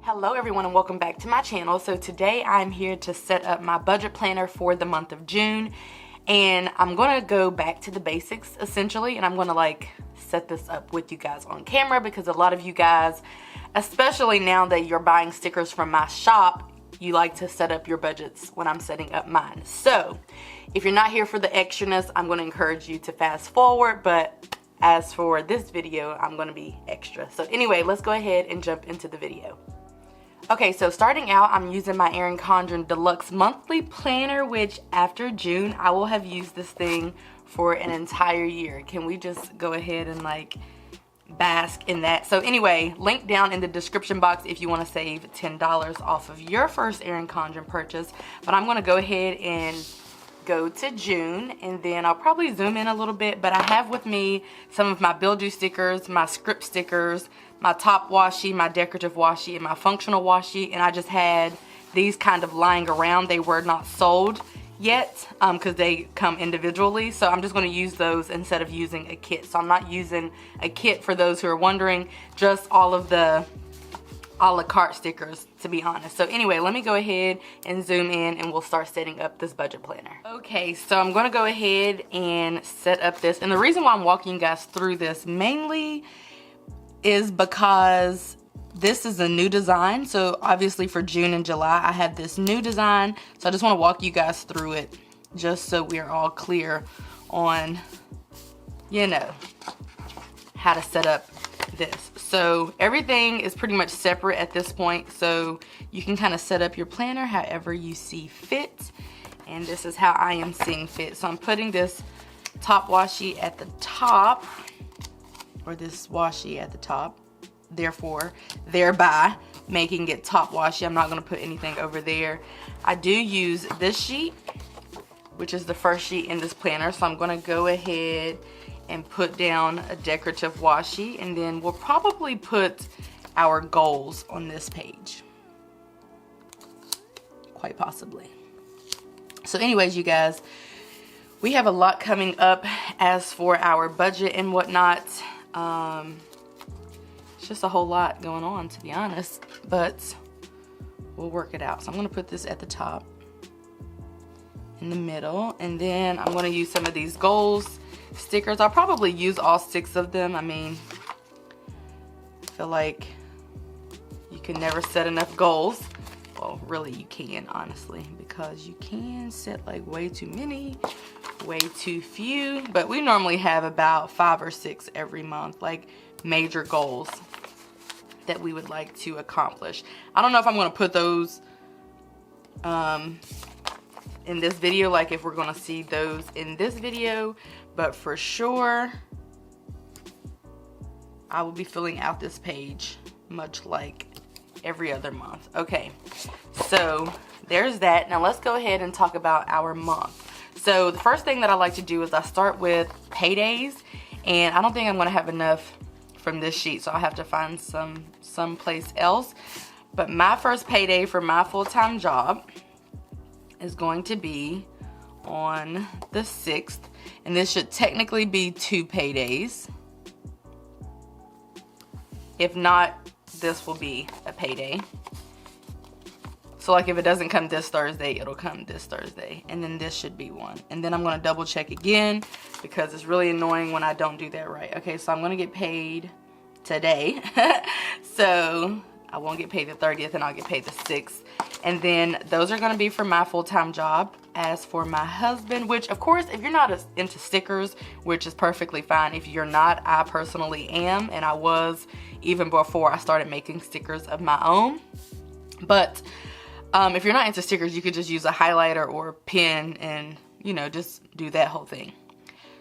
Hello everyone and welcome back to my channel. So today I'm here to set up my budget planner for the month of June, and I'm gonna go back to the basics essentially, and I'm gonna like set this up with you guys on camera because a lot of you guys, especially now that you're buying stickers from my shop, you like to set up your budgets when I'm setting up mine. So if you're not here for the extraness, I'm going to encourage you to fast forward, but as for this video, I'm going to be extra. So anyway, let's go ahead and jump into the video. Okay, so starting out, I'm using my Erin Condren Deluxe monthly planner, which after June, I will have used this thing for an entire year. Can we just go ahead and like bask in that? So anyway, link down in the description box if you want to save $10 off of your first Erin Condren purchase. But I'm going to go ahead and go to June, and then I'll probably zoom in a little bit, but I have with me some of my Build You stickers, my script stickers, my top washi, my decorative washi, and my functional washi, and I just had these kind of lying around. They were not sold yet because they come individually, so I'm just going to use those instead of using a kit. So I'm not using a kit for those who are wondering, just all of the a la carte stickers, to be honest. So anyway, let me go ahead and zoom in and we'll start setting up this budget planner. Okay, so I'm going to go ahead and set up this, and the reason why I'm walking you guys through this mainly is because this is a new design. So obviously for June and July I have this new design, so I just want to walk you guys through it just so we're all clear on, you know, how to set up this. So everything is pretty much separate at this point, so you can kind of set up your planner however you see fit, and this is how I am seeing fit. So I'm putting this top washi at the top, or this washi at the top, thereby making it top washi. I'm not going to put anything over there. I do use this sheet, which is the first sheet in this planner, so I'm going to go ahead and put down a decorative washi, and then we'll probably put our goals on this page, quite possibly. So anyways, you guys, we have a lot coming up as for our budget and whatnot. It's just a whole lot going on, to be honest, but we'll work it out. So I'm going to put this at the top, in the middle, and then I'm going to use some of these goals stickers. I'll probably use all 6 of them. I mean, I feel like you can never set enough goals. Well, really you can, honestly, because you can set like way too many, way too few, but we normally have about 5 or 6 every month, like major goals that we would like to accomplish. I don't know if I'm going to put those in this video, like if we're going to see those in this video, but for sure I will be filling out this page much like every other month. Okay, so there's that. Now let's go ahead and talk about our month. So the first thing that I like to do is I start with paydays, and I don't think I'm going to have enough from this sheet, so I'll have to find someplace else. But my first payday for my full-time job is going to be on the 6th, and this should technically be 2 paydays. If not, this will be a payday. So like if it doesn't come this Thursday, it'll come this Thursday, and then this should be one. And then I'm going to double check again because it's really annoying when I don't do that right. Okay, so I'm going to get paid today. So I won't get paid the 30th, and I'll get paid the 6th. And then those are going to be for my full-time job. As for my husband, which of course, if you're not into stickers, which is perfectly fine. If you're not, I personally am, and I was even before I started making stickers of my own. But if you're not into stickers, you could just use a highlighter or a pen and, you know, just do that whole thing.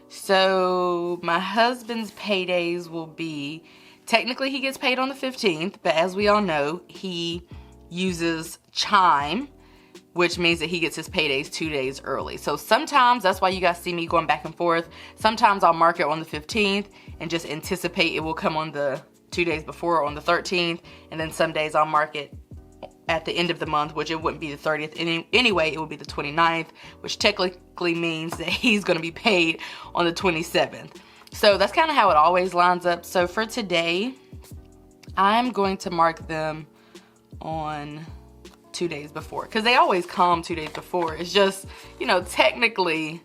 So my husband's paydays will be, technically he gets paid on the 15th, but as we all know, he uses Chime, which means that he gets his paydays 2 days early. So sometimes, that's why you guys see me going back and forth. Sometimes I'll mark it on the 15th and just anticipate it will come on the 2 days before, on the 13th. And then some days I'll mark it at the end of the month, which it wouldn't be the 30th. Anyway, it would be the 29th, which technically means that he's going to be paid on the 27th. So that's kind of how it always lines up. So for today, I'm going to mark them on 2 days before, because they always come 2 days before. It's just, you know, technically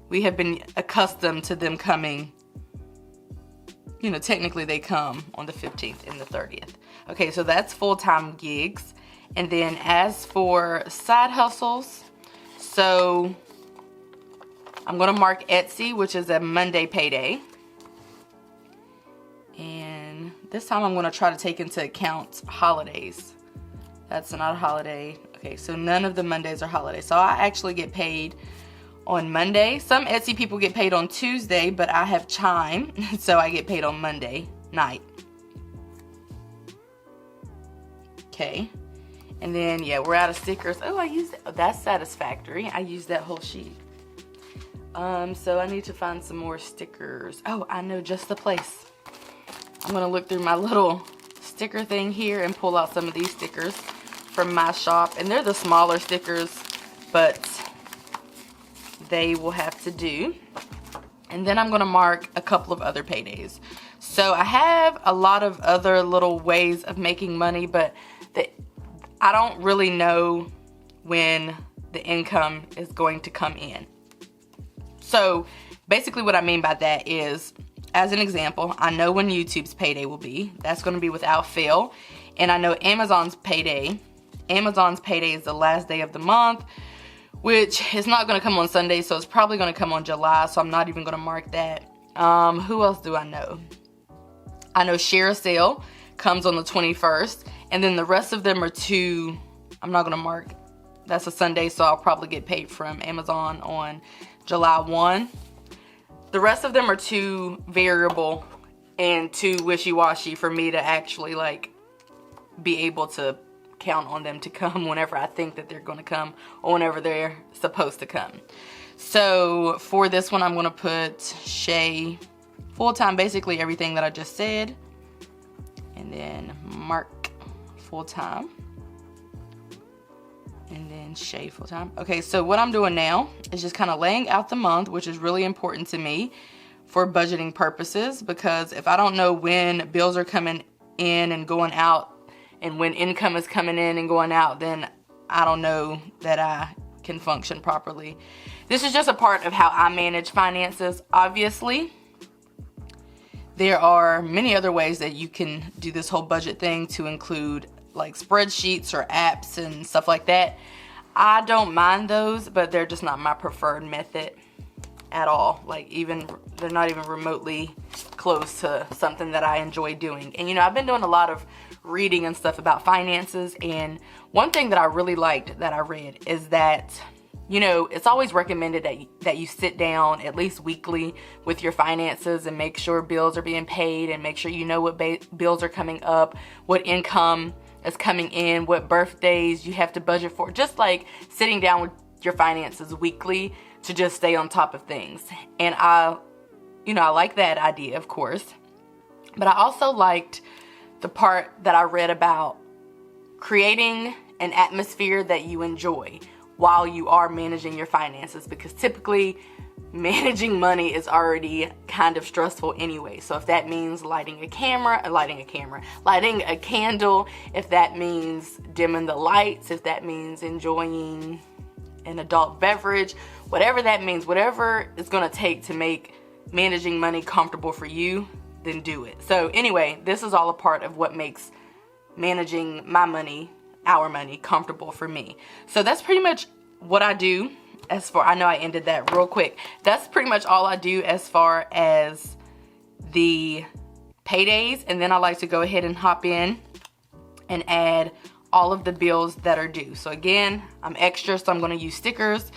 we have been accustomed to them coming, you know, technically they come on the 15th and the 30th. Okay, so that's full-time gigs. And then as for side hustles, so I'm gonna mark Etsy, which is a Monday payday. And this time I'm gonna try to take into account holidays. That's not a holiday. Okay, so none of the Mondays are holidays. So I actually get paid on Monday. Some Etsy people get paid on Tuesday, but I have Chime, so I get paid on Monday night. Okay, and then yeah, we're out of stickers. Oh, I used that. Oh, that's satisfactory. I used that whole sheet. So I need to find some more stickers. Oh, I know just the place. I'm gonna look through my little sticker thing here and pull out some of these stickers from my shop, and they're the smaller stickers, but they will have to do. And then I'm gonna mark a couple of other paydays. So I have a lot of other little ways of making money, but I don't really know when the income is going to come in. So basically what I mean by that is, as an example, I know when YouTube's payday will be. That's going to be without fail. And I know Amazon's payday. Amazon's payday is the last day of the month, which is not going to come on Sunday, so it's probably going to come on July, so I'm not even going to mark that. Who else do I know? I know Share a Sale comes on the 21st, and then the rest of them are two, I'm not going to mark. That's a Sunday, so I'll probably get paid from Amazon on July 1. The rest of them are too variable and too wishy-washy for me to actually like be able to count on them to come whenever I think that they're going to come or whenever they're supposed to come. So for this one, I'm going to put Shay full-time, basically everything that I just said, and then mark full-time, and then Shay full-time. Okay, so what I'm doing now is just kind of laying out the month, which is really important to me for budgeting purposes, because if I don't know when bills are coming in and going out and when income is coming in and going out, then I don't know that I can function properly. This is just a part of how I manage finances. Obviously, there are many other ways that you can do this whole budget thing, to include like spreadsheets or apps and stuff like that. I don't mind those, but they're just not my preferred method at all. Like, even they're not even remotely close to something that I enjoy doing. And you know, I've been doing a lot of reading and stuff about finances, and one thing that I really liked that I read is that, you know, it's always recommended that you sit down at least weekly with your finances and make sure bills are being paid, and make sure you know what bills are coming up, what income is coming in, what birthdays you have to budget for. Just like sitting down with your finances weekly to just stay on top of things. And I like that idea, of course, but I also liked the part that I read about creating an atmosphere that you enjoy while you are managing your finances, because typically managing money is already kind of stressful anyway. So if that means lighting a candle, if that means dimming the lights, if that means enjoying an adult beverage, whatever that means, whatever it's going to take to make managing money comfortable for you, then do it. So anyway, this is all a part of what makes managing my money, our money, comfortable for me. So that's pretty much what I do. As far, I know I ended that real quick. That's pretty much all I do as far as the paydays. And then I like to go ahead and hop in and add all of the bills that are due. So again, I'm extra, so I'm going to use stickers.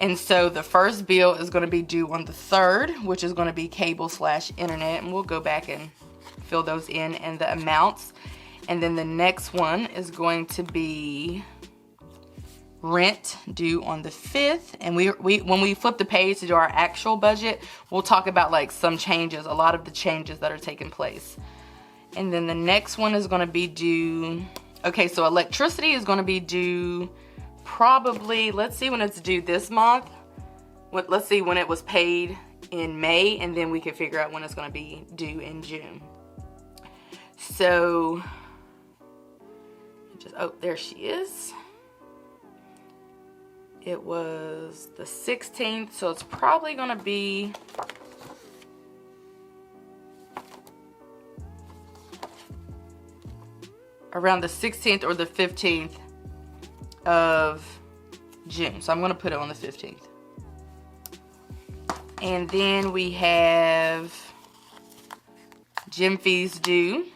And so the first bill is going to be due on the 3rd, which is going to be cable/internet. And we'll go back and fill those in and the amounts. And then the next one is going to be rent, due on the 5th. And we when we flip the page to do our actual budget, we'll talk about like some changes, a lot of the changes that are taking place. And then the next one is going to be due, okay, so electricity is going to be due probably, let's see when it's due this month. Let's see when it was paid in May, and then we can figure out when it's going to be due in June. So Oh, there she is. It was the 16th, so it's probably gonna be around the 16th or the 15th of June. So I'm gonna put it on the 15th. And then we have gym fees due.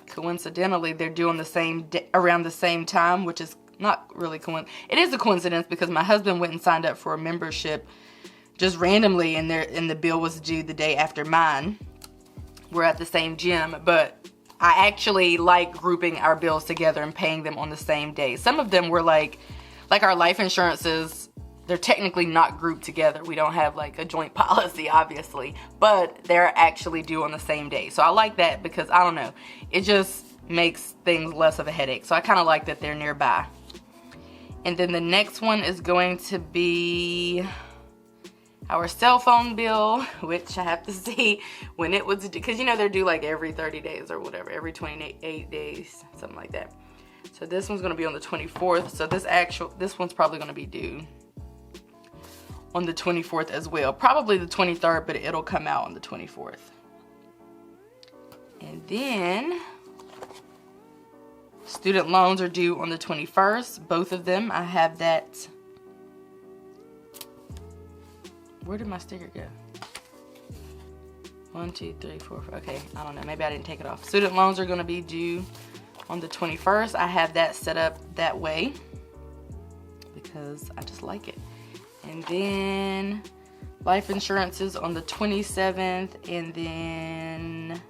Coincidentally, they're due on the same day, around the same time, which is not really it is a coincidence because my husband went and signed up for a membership just randomly, and the bill was due the day after mine. We're at the same gym, but I actually like grouping our bills together and paying them on the same day. Some of them were like our life insurances, they're technically not grouped together. We don't have like a joint policy, obviously, but they're actually due on the same day. So I like that because, I don't know, it just makes things less of a headache. So I kind of like that they're nearby. And then the next one is going to be our cell phone bill, which I have to see when it was due, because you know they're due like every 30 days or whatever, every 28 days, something like that. So this one's going to be on the 24th. So this one's probably going to be due on the 24th as well. Probably the 23rd, but it'll come out on the 24th. And then student loans are due on the 21st, both of them. I have that. Where did my sticker go? 1, 2, 3, 4, 5. Okay, I don't know. Maybe I didn't take it off. Student loans are going to be due on the 21st. I have that set up that way because I just like it. And then life insurance is on the 27th, and then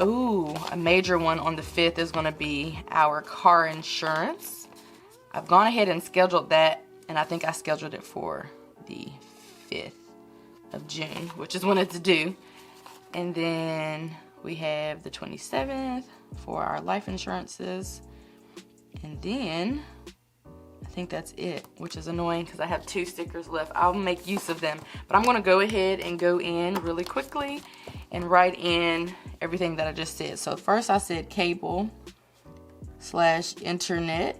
a major one on the 5th is going to be our car insurance. I've gone ahead and scheduled that, and I think I scheduled it for the 5th of June, which is when it's due. And then we have the 27th for our life insurances, and then I think that's it, which is annoying because I have 2 stickers left. I'll make use of them, but I'm going to go ahead and go in really quickly and write in everything that I just said. So first I said cable/internet,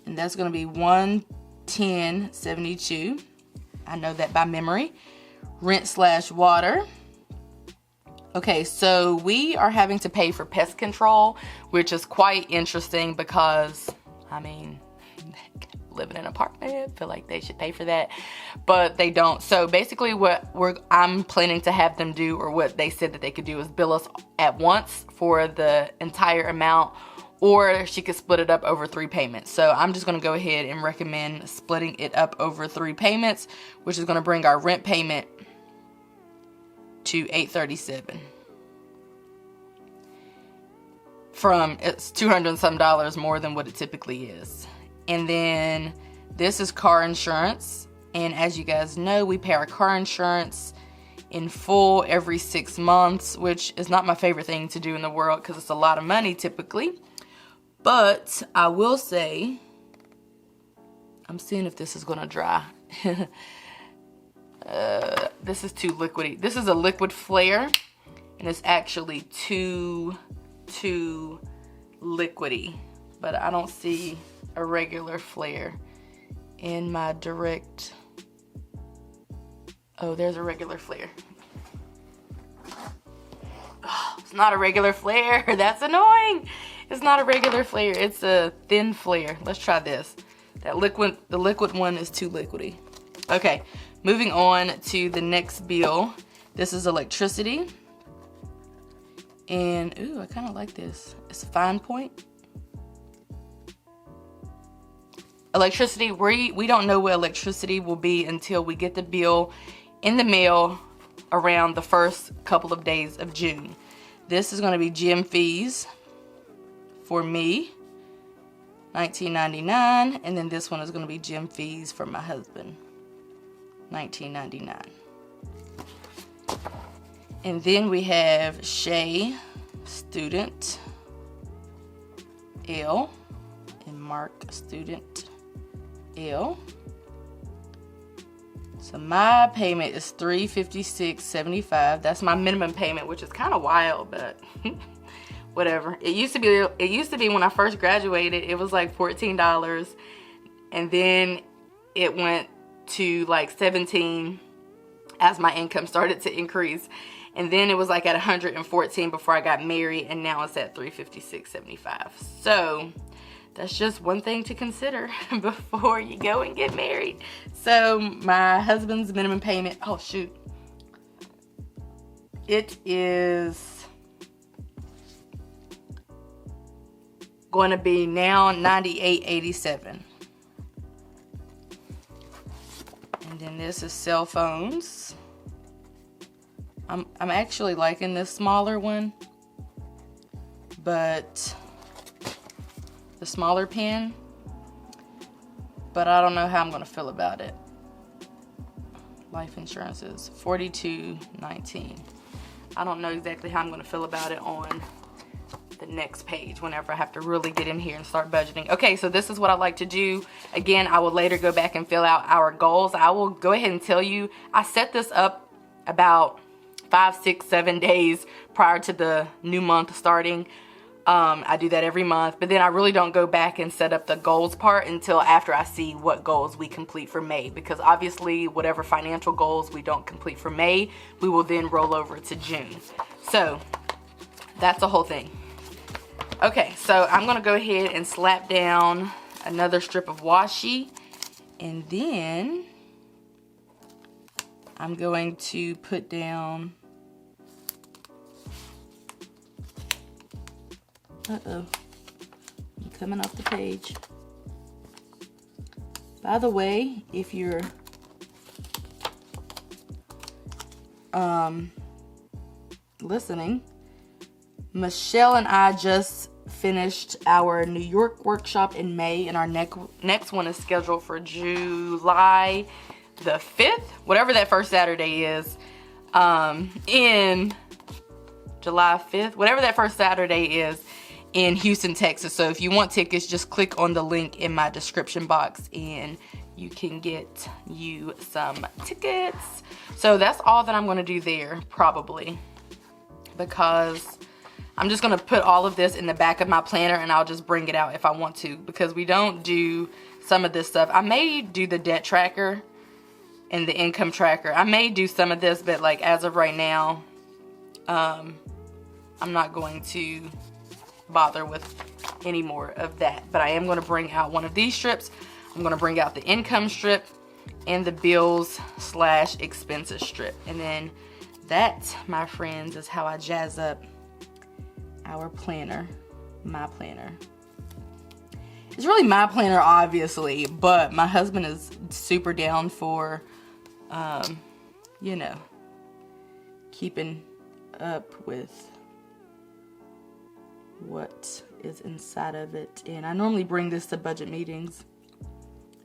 and that's going to be $110.72. I know that by memory. Rent/water. Okay, so we are having to pay for pest control, which is quite interesting because, I mean, living in an apartment, I feel like they should pay for that, but they don't. So basically what I'm planning to have them do, or what they said that they could do, is bill us at once for the entire amount, or she could split it up over 3 payments. So I'm just going to go ahead and recommend splitting it up over 3 payments, which is going to bring our rent payment to $837. It's $200 and some more than what it typically is. And then this is car insurance, and as you guys know, we pay our car insurance in full every 6 months, which is not my favorite thing to do in the world because it's a lot of money typically. But I will say, I'm seeing if this is gonna dry. This is too liquidy. This is a liquid flare, and it's actually too liquidy, but I don't see a regular flare in my direct. Oh, there's a regular flare. Oh, it's not a regular flare. That's annoying. It's not a regular flare. It's a thin flare. Let's try this. The liquid one is too liquidy. Okay, moving on to the next bill. This is electricity. And, ooh, I kind of like this. It's a fine point. Electricity, we don't know what electricity will be until we get the bill in the mail around the first couple of days of June. This is going to be gym fees for me, $19.99, and then this one is going to be gym fees for my husband, $19.99. And then we have Shay, student L, and Mark, student L. So my payment is $356.75. That's my minimum payment, which is kind of wild, but whatever. It used to be when I first graduated, it was like $14, and then it went to like $17 as my income started to increase, and then it was like at $114 before I got married, and now it's at $356.75. So that's just one thing to consider before you go and get married. So my husband's minimum payment, oh shoot, it is going to be now $98.87. And then this is cell phones. I'm actually liking this smaller one, but the smaller pen, but I don't know how I'm going to feel about it. Life insurance is $42.19. I don't know exactly how I'm going to feel about it on the next page whenever I have to really get in here and start budgeting. Okay, so this is what I like to do. Again, I will later go back and fill out our goals. I will go ahead and tell you, I set this up about 5, 6, 7 days prior to the new month starting. I do that every month, but then I really don't go back and set up the goals part until after I see what goals we complete for May, because obviously whatever financial goals we don't complete for May, we will then roll over to June. So that's the whole thing. Okay, so I'm gonna go ahead and slap down another strip of washi, and then I'm going to put down, I'm coming off the page. By the way, if you're listening, Michelle and I just finished our New York workshop in May, and our next one is scheduled for July the 5th, whatever that first Saturday is, in July 5th, whatever that first Saturday is, in Houston, Texas. So if you want tickets, just click on the link in my description box and you can get you some tickets. So that's all that I'm going to do there, probably, because I'm just going to put all of this in the back of my planner, and I'll just bring it out if I want to, because we don't do some of this stuff. I may do the debt tracker and the income tracker. I may do some of this, but like as of right now, I'm not going to bother with any more of that. But I am going to bring out one of these strips. I'm going to bring out the income strip and the bills/expenses strip. And then that, my friends, is how I jazz up our planner, my planner. It's really my planner, obviously, but my husband is super down for, you know, keeping up with what is inside of it. And I normally bring this to budget meetings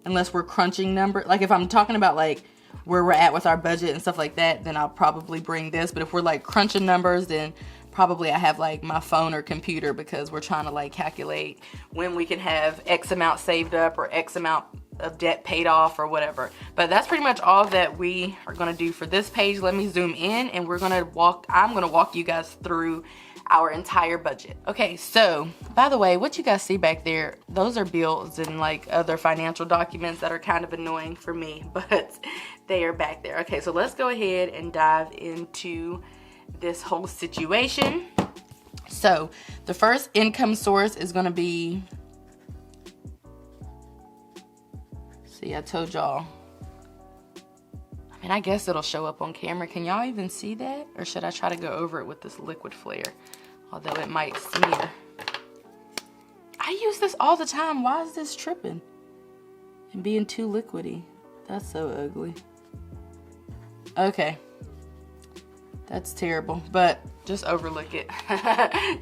unless we're crunching numbers. Like if I'm talking about like where we're at with our budget and stuff like that, then I'll probably bring this. But if we're like crunching numbers, then probably I have like my phone or computer, because we're trying to like calculate when we can have X amount saved up or X amount of debt paid off or whatever. But that's pretty much all that we are going to do for this page. Let me zoom in, and I'm going to walk you guys through our entire budget. Okay, so by the way, what you guys see back there, those are bills and like other financial documents that are kind of annoying for me, but they are back there. Okay, so let's go ahead and dive into this whole situation. So the first income source is going to be, see, I told y'all, I mean, I guess it'll show up on camera. Can y'all even see that? Or should I try to go over it with this liquid flare? Although it might smear. I use this all the time. Why is this tripping and being too liquidy? That's so ugly. Okay. That's terrible, but just overlook it.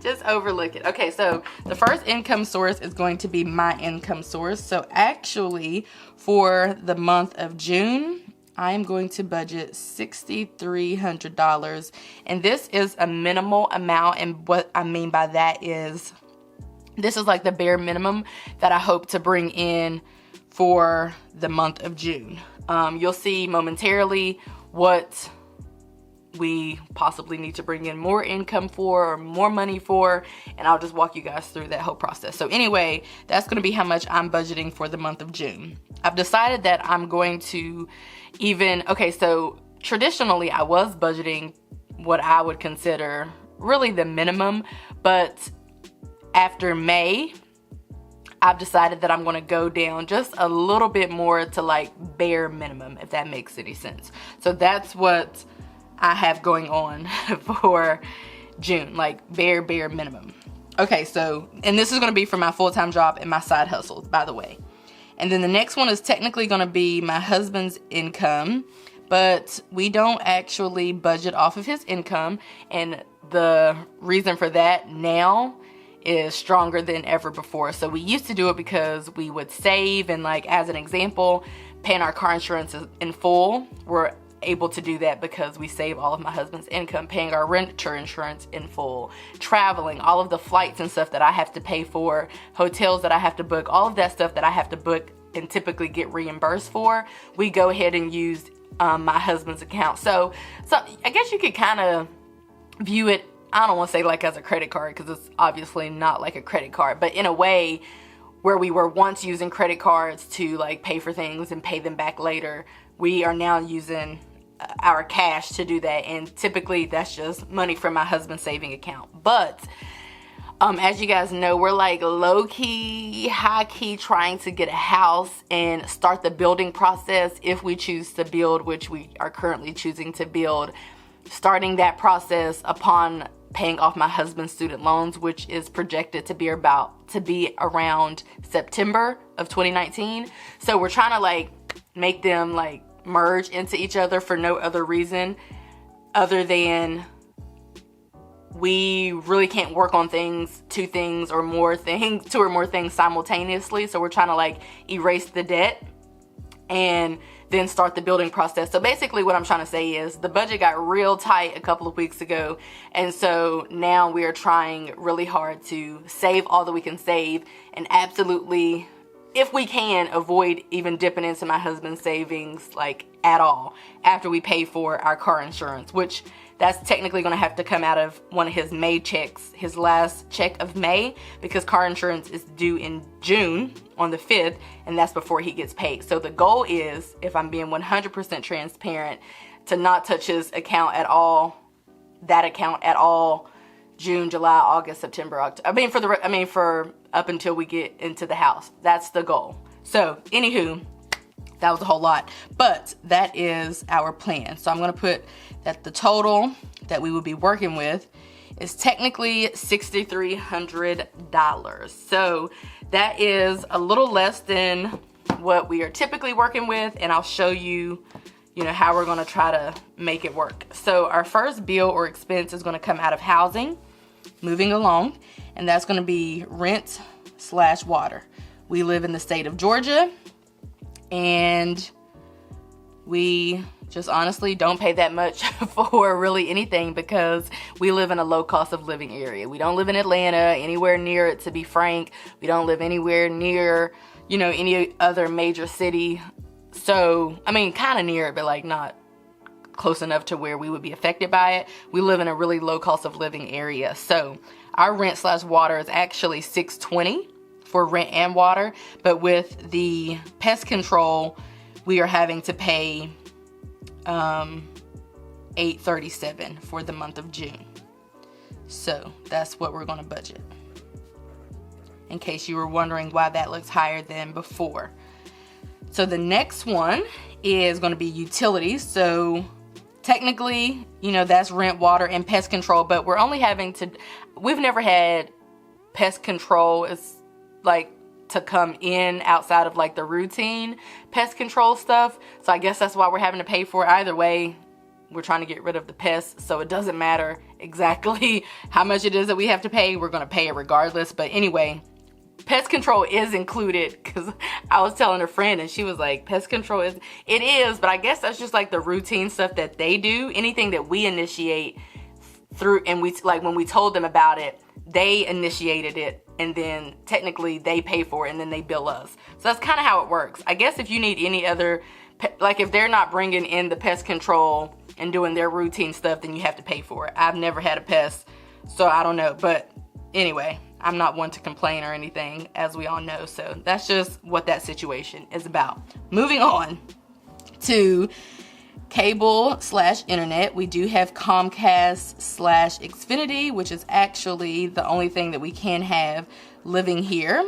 Just overlook it. Okay, so the first income source is going to be my income source. So actually, for the month of June, I am going to budget $6,300, and this is a minimal amount, and what I mean by that is this is like the bare minimum that I hope to bring in for the month of June. You'll see momentarily what we possibly need to bring in more income for or more money for, and I'll just walk you guys through that whole process. So anyway, that's going to be how much I'm budgeting for the month of June. I've decided that I'm going to so traditionally I was budgeting what I would consider really the minimum, but after May, I've decided that I'm going to go down just a little bit more to like bare minimum, if that makes any sense. So that's what I have going on for June, like bare minimum. Okay, so, and this is going to be for my full-time job and my side hustle, by the way. And then the next one is technically going to be my husband's income, but we don't actually budget off of his income. And the reason for that now is stronger than ever before. So we used to do it because we would save, and like as an example, paying our car insurance in full. We're able to do that because we save all of my husband's income. Paying our renter insurance in full, traveling, all of the flights and stuff that I have to pay for, hotels that I have to book, all of that stuff that I have to book and typically get reimbursed for, we go ahead and use my husband's account. So I guess you could kind of view it, I don't want to say like as a credit card, because it's obviously not like a credit card, but in a way where we were once using credit cards to like pay for things and pay them back later, we are now using our cash to do that. And typically that's just money from my husband's saving account. But as you guys know, we're like low-key, high-key trying to get a house and start the building process if we choose to build, which we are currently choosing to build. Starting that process upon paying off my husband's student loans, which is projected to be around September of 2019. So we're trying to like make them like merge into each other for no other reason other than we really can't work on two or more things simultaneously. So we're trying to like erase the debt and then start the building process. So basically what I'm trying to say is the budget got real tight a couple of weeks ago. And so now we are trying really hard to save all that we can save and absolutely, if we can, avoid even dipping into my husband's savings like at all after we pay for our car insurance, which that's technically going to have to come out of one of his May checks, his last check of May, because car insurance is due in June on the 5th, and that's before he gets paid. So the goal is, if I'm being 100% transparent, to not touch his account at all, June, July, August, September, October. For up until we get into the house. That's the goal. So anywho, that was a whole lot, but that is our plan. So I'm going to put that the total that we would be working with is technically $6,300. So that is a little less than what we are typically working with, and I'll show you, how we're going to try to make it work. So our first bill or expense is going to come out of housing, moving along, and that's going to be rent/water. We live in the state of Georgia, and we just honestly don't pay that much for really anything because we live in a low cost of living area. We don't live in Atlanta, anywhere near it, to be frank. We don't live anywhere near, any other major city. So, kind of near it, but like not close enough to where we would be affected by it. We live in a really low cost of living area. So our rent/water is actually $620 for rent and water, but with the pest control, we are having to pay $837 for the month of June. So that's what we're going to budget, in case you were wondering why that looks higher than before. So the next one is going to be utilities. So technically, that's rent, water, and pest control, but we've never had pest control to come in outside of like the routine pest control stuff. So I guess that's why we're having to pay for it. Either way, we're trying to get rid of the pests, so it doesn't matter exactly how much it is that we have to pay. We're going to pay it regardless. But anyway, pest control is included, because I was telling a friend and she was like, pest control it is, but I guess that's just like the routine stuff that they do. Anything that we initiate through, and when we told them about it, they initiated it, and then technically they pay for it, and then they bill us. So that's kind of how it works. I guess if you need any other, if they're not bringing in the pest control and doing their routine stuff, then you have to pay for it. I've never had a pest, so I don't know. But anyway, I'm not one to complain or anything, as we all know. So that's just what that situation is about. Moving on to cable/internet, we do have Comcast/Xfinity, which is actually the only thing that we can have living here.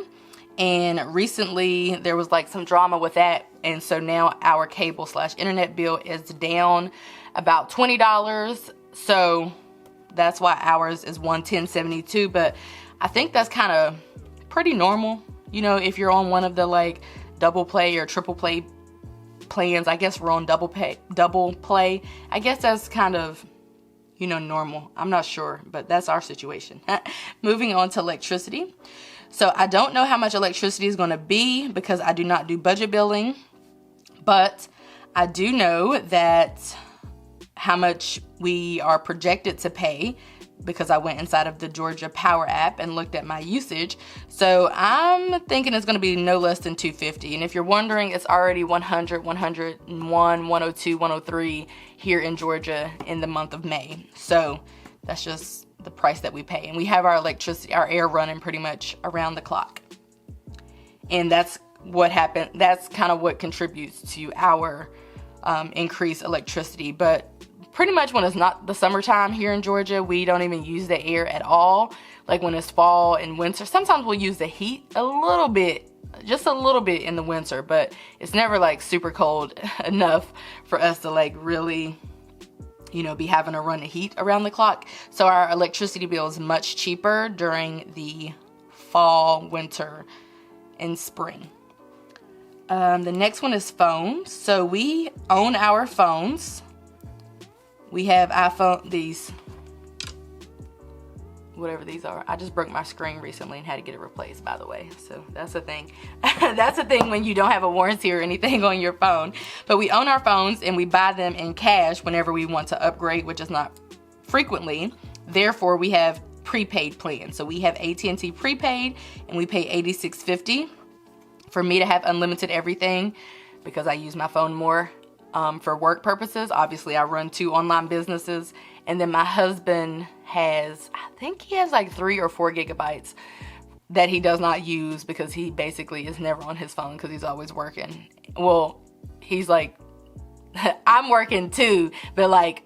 And recently there was like some drama with that, and so now our cable/internet bill is down about $20. So that's why ours is $110.72. But I think that's kind of pretty normal, you know, if you're on one of the like double play or triple play plans. I guess we're on double play. I guess that's kind of, you know, normal. I'm not sure, but that's our situation. Moving on to electricity. So I don't know how much electricity is going to be because I do not do budget billing, but I do know that how much we are projected to pay because I went inside of the Georgia Power app and looked at my usage. So I'm thinking it's going to be no less than $250. And if you're wondering, it's already $100, $101, $102, $103 here in Georgia in the month of May. So that's just the price that we pay. And we have our electricity, our air running pretty much around the clock. And that's what happened. That's kind of what contributes to our increased electricity. But pretty much when it's not the summertime here in Georgia, we don't even use the air at all. Like when it's fall and winter, sometimes we'll use the heat a little bit, just a little bit in the winter, but it's never like super cold enough for us to like really, you know, be having to run the heat around the clock. So our electricity bill is much cheaper during the fall, winter, and spring. The next one is phones. So we own our phones. We have iPhone, these, whatever these are. I just broke my screen recently and had to get it replaced, by the way. So that's a thing. That's a thing when you don't have a warranty or anything on your phone. But we own our phones and we buy them in cash whenever we want to upgrade, which is not frequently. Therefore, we have prepaid plans. So we have AT&T prepaid and we pay $86.50 for me to have unlimited everything because I use my phone more for work purposes. Obviously, I run 2 online businesses, and then my husband has, I think he has like 3 or 4 gigabytes that he does not use because he basically is never on his phone because he's always working. Well, he's like, I'm working too, but like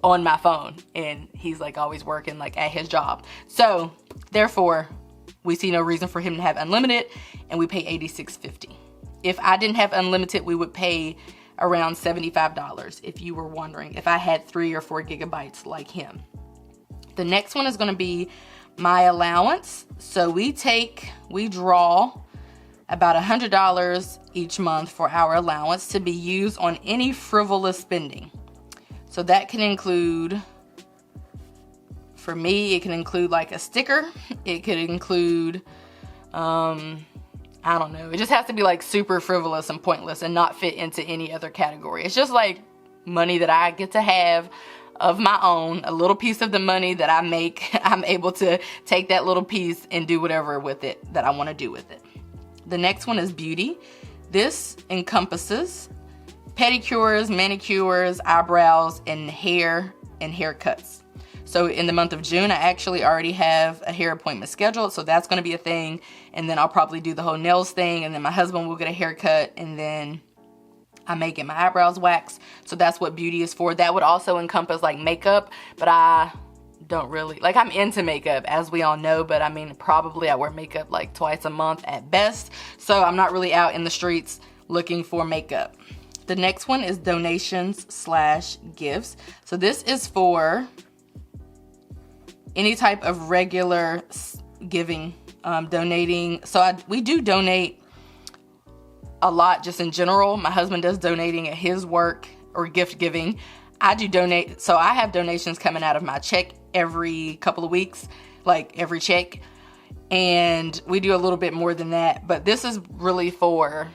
on my phone, and he's like always working like at his job. So therefore, we see no reason for him to have unlimited, and we pay $86.50. If I didn't have unlimited, we would pay around $75, if you were wondering, if I had 3 or 4 gigabytes like him. The next one is going to be my allowance. So we draw about $100 each month for our allowance to be used on any frivolous spending. So that can include, for me, it can include like a sticker. It could include, I don't know. It just has to be like super frivolous and pointless and not fit into any other category. It's just like money that I get to have of my own, a little piece of the money that I make. I'm able to take that little piece and do whatever with it that I want to do with it. The next one is beauty. This encompasses pedicures, manicures, eyebrows, and hair and haircuts. So in the month of June, I actually already have a hair appointment scheduled. So that's going to be a thing. And then I'll probably do the whole nails thing. And then my husband will get a haircut. And then I may get my eyebrows waxed. So that's what beauty is for. That would also encompass like makeup. But I don't really, like, I'm into makeup, as we all know. But I mean, probably I wear makeup like twice a month at best. So I'm not really out in the streets looking for makeup. The next one is donations/gifts. So this is for any type of regular giving, donating. So we do donate a lot just in general. My husband does donating at his work or gift giving. I do donate. So I have donations coming out of my check every couple of weeks, like every check. And we do a little bit more than that. But this is really for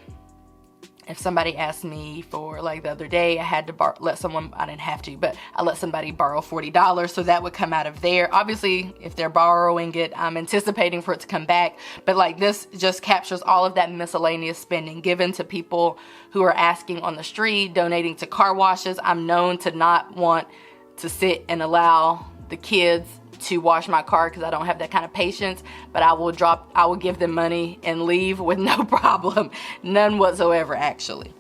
If somebody asked me for, like the other day, I had to let someone, I didn't have to, but I let somebody borrow $40, so that would come out of there. Obviously, if they're borrowing it, I'm anticipating for it to come back, but like this just captures all of that miscellaneous spending given to people who are asking on the street, donating to car washes. I'm known to not want to sit and allow the kids to wash my car because I don't have that kind of patience, but I will give them money and leave with no problem, none whatsoever actually.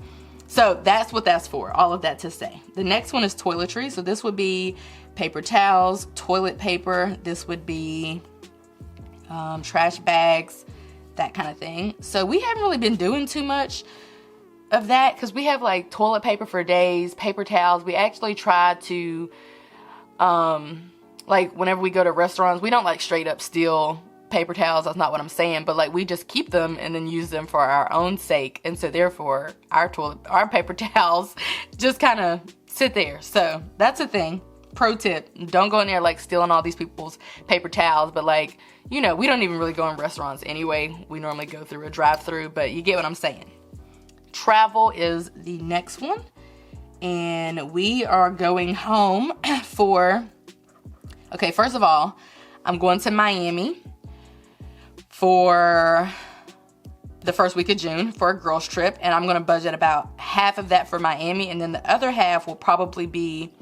So that's what that's for, all of that to say. The next one is toiletry. So this would be paper towels, toilet paper. This would be trash bags, that kind of thing. So we haven't really been doing too much of that because we have like toilet paper for days, paper towels. We actually try to like whenever we go to restaurants, we don't like straight up steal paper towels. That's not what I'm saying, but like we just keep them and then use them for our own sake. And so therefore our paper towels just kind of sit there. So that's a thing. Pro tip, don't go in there like stealing all these people's paper towels, but like, you know, we don't even really go in restaurants anyway. We normally go through a drive-through, but you get what I'm saying. Travel is the next one. And we are going home for, okay, first of all, I'm going to Miami for the first week of June for a girls trip, and I'm going to budget about half of that for Miami, and then the other half will probably be,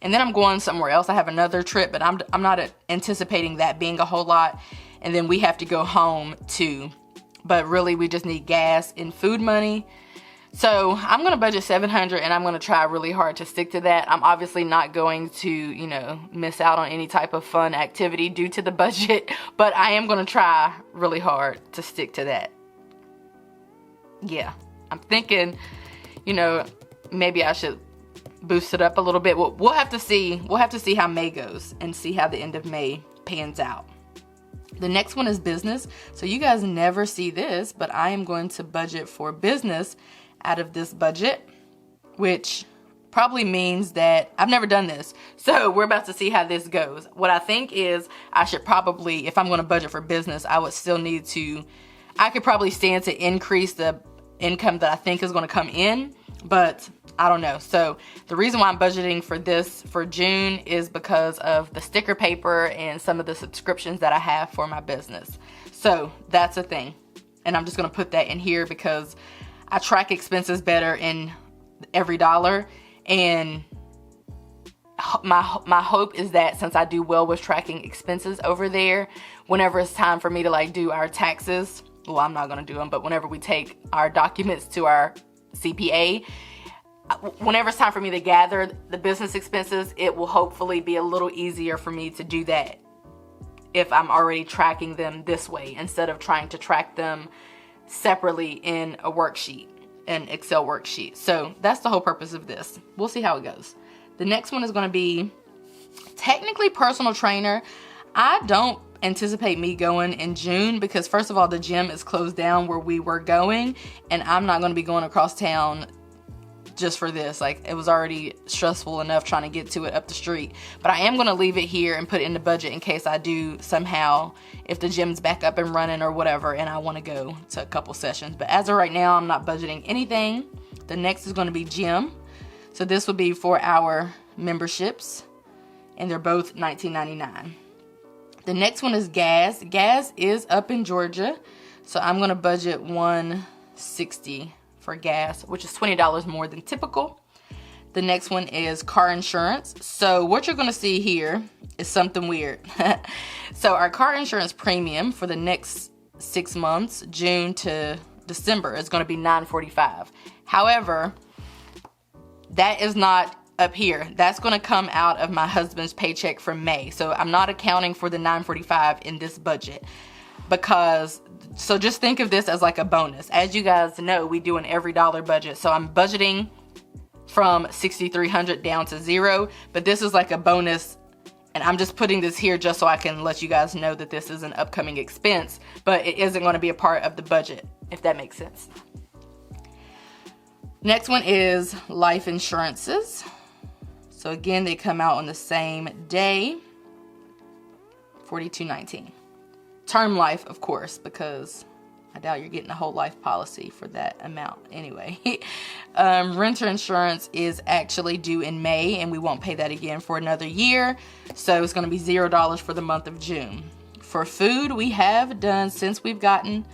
and then I'm going somewhere else. I have another trip, but I'm not anticipating that being a whole lot, and then we have to go home too, but really we just need gas and food money. So I'm going to budget $700 and I'm going to try really hard to stick to that. I'm obviously not going to, you know, miss out on any type of fun activity due to the budget, but I am going to try really hard to stick to that. Yeah, I'm thinking, you know, maybe I should boost it up a little bit. We'll have to see. We'll have to see how May goes and see how the end of May pans out. The next one is business. So you guys never see this, but I am going to budget for business out of this budget, which probably means that I've never done this. So we're about to see how this goes. What I think is I should probably, if I'm going to budget for business, I would still need to, I could probably stand to increase the income that I think is going to come in, but I don't know. So the reason why I'm budgeting for this for June is because of the sticker paper and some of the subscriptions that I have for my business. So that's a thing. And I'm just going to put that in here because I track expenses better in every dollar, and my hope is that since I do well with tracking expenses over there, whenever it's time for me to like do our taxes, well, I'm not going to do them, but whenever we take our documents to our CPA, whenever it's time for me to gather the business expenses, it will hopefully be a little easier for me to do that if I'm already tracking them this way instead of trying to track them separately in a worksheet, an Excel worksheet. So that's the whole purpose of this. We'll see how it goes. The next one is going to be technically personal trainer. I don't anticipate me going in June because first of all, the gym is closed down where we were going, and I'm not going to be going across town just for this. Like, it was already stressful enough trying to get to it up the street. But I am going to leave it here and put it in the budget in case I do somehow, if the gym's back up and running or whatever, and I want to go to a couple sessions. But as of right now, I'm not budgeting anything. The next is going to be gym. So this would be for our memberships, and they're both $19.99. The next one is gas. Gas is up in Georgia, so I'm going to budget $160 for gas, which is $20 more than typical. The next one is car insurance. So what you're going to see here is something weird. So our car insurance premium for the next 6 months, June to December, is going to be $945. However, that is not up here. That's going to come out of my husband's paycheck for May. So I'm not accounting for the $945 in this budget because, so just think of this as like a bonus. As you guys know, we do an every dollar budget. So I'm budgeting from $6,300 down to $0, but this is like a bonus, and I'm just putting this here just so I can let you guys know that this is an upcoming expense, but it isn't going to be a part of the budget, if that makes sense. Next one is life insurances. So again, they come out on the same day, $42.19. Term life, of course, because I doubt you're getting a whole life policy for that amount anyway. Renter insurance is actually due in May, and we won't pay that again for another year. So it's going to be $0 for the month of June. For food, we have done, since we've gotten,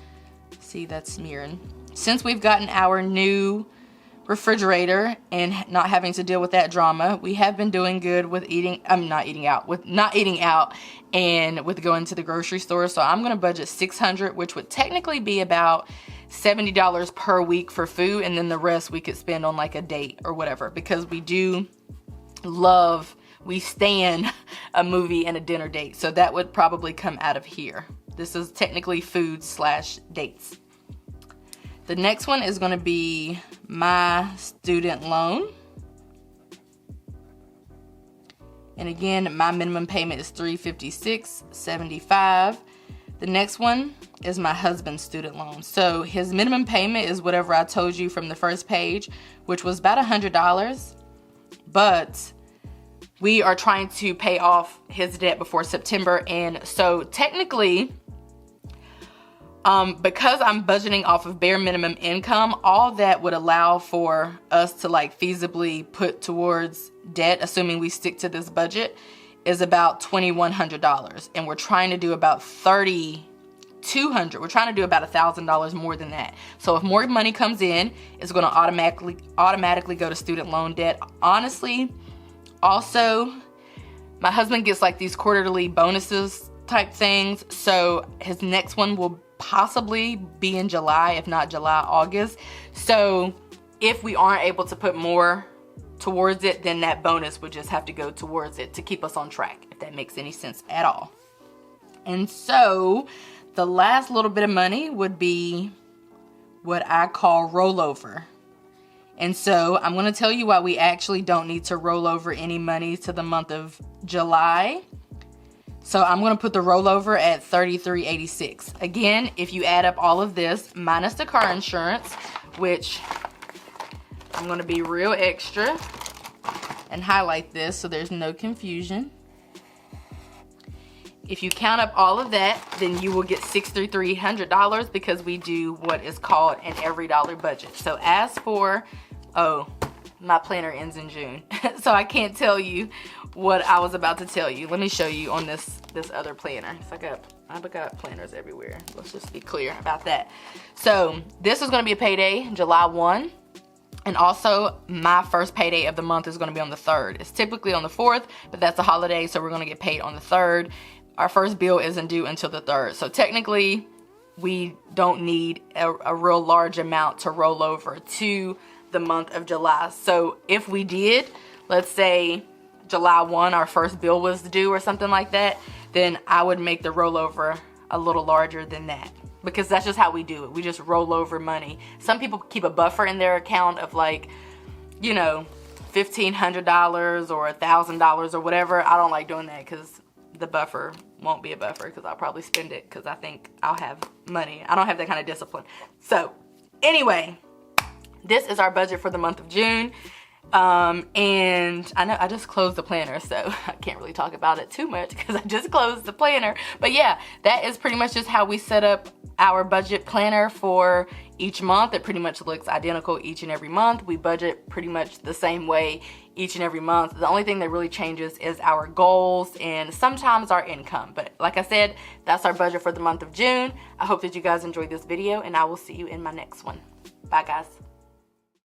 see, that's smearing. Since we've gotten our new refrigerator and not having to deal with that drama, we have been doing good with not eating out and with going to the grocery store. So I'm going to budget $600, which would technically be about $70 per week for food, and then the rest we could spend on like a date or whatever, because we stand a movie and a dinner date. So that would probably come out of here. This is technically food / dates. The next one is going to be my student loan. And again, my minimum payment is $356.75. The next one is my husband's student loan. So his minimum payment is whatever I told you from the first page, which was about $100. But we are trying to pay off his debt before September. And so technically, because I'm budgeting off of bare minimum income, all that would allow for us to like feasibly put towards debt, assuming we stick to this budget, is about $2,100. And we're trying to do about $3,200. We're trying to do about $1,000 more than that. So if more money comes in, it's going to automatically go to student loan debt. Honestly, also, my husband gets like these quarterly bonuses type things. So his next one will possibly be in July, if not July, August. So if we aren't able to put more towards it, then that bonus would just have to go towards it to keep us on track, if that makes any sense at all. And so the last little bit of money would be what I call rollover. And so I'm going to tell you why we actually don't need to roll over any money to the month of July. So I'm going to put the rollover at $33.86. Again, if you add up all of this minus the car insurance, which I'm going to be real extra and highlight this so there's no confusion. If you count up all of that, then you will get $6,300 because we do what is called an every dollar budget. So as for, my planner ends in June. So I can't tell you what I was about to tell you. Let me show you on this other planner. So I've got planners everywhere. Let's just be clear about that. So this is going to be a payday, July 1. And also my first payday of the month is going to be on the 3rd. It's typically on the 4th, but that's a holiday, so we're going to get paid on the 3rd. Our first bill isn't due until the 3rd. So technically, we don't need a real large amount to roll over to the month of July. So if we did, let's say July 1, our first bill was due or something like that, then I would make the rollover a little larger than that, because that's just how we do it. We just roll over money. Some people keep a buffer in their account of like, $1,500 or $1,000 or whatever. I don't like doing that because the buffer won't be a buffer, because I'll probably spend it because I think I'll have money. I don't have that kind of discipline. So anyway, this is our budget for the month of June. And I know I just closed the planner, so I can't really talk about it too much because I just closed the planner. But yeah, that is pretty much just how we set up our budget planner for each month. It pretty much looks identical each and every month. We budget pretty much the same way each and every month. The only thing that really changes is our goals and sometimes our income. But like I said, that's our budget for the month of June. I hope that you guys enjoyed this video, and I will see you in my next one. Bye, guys.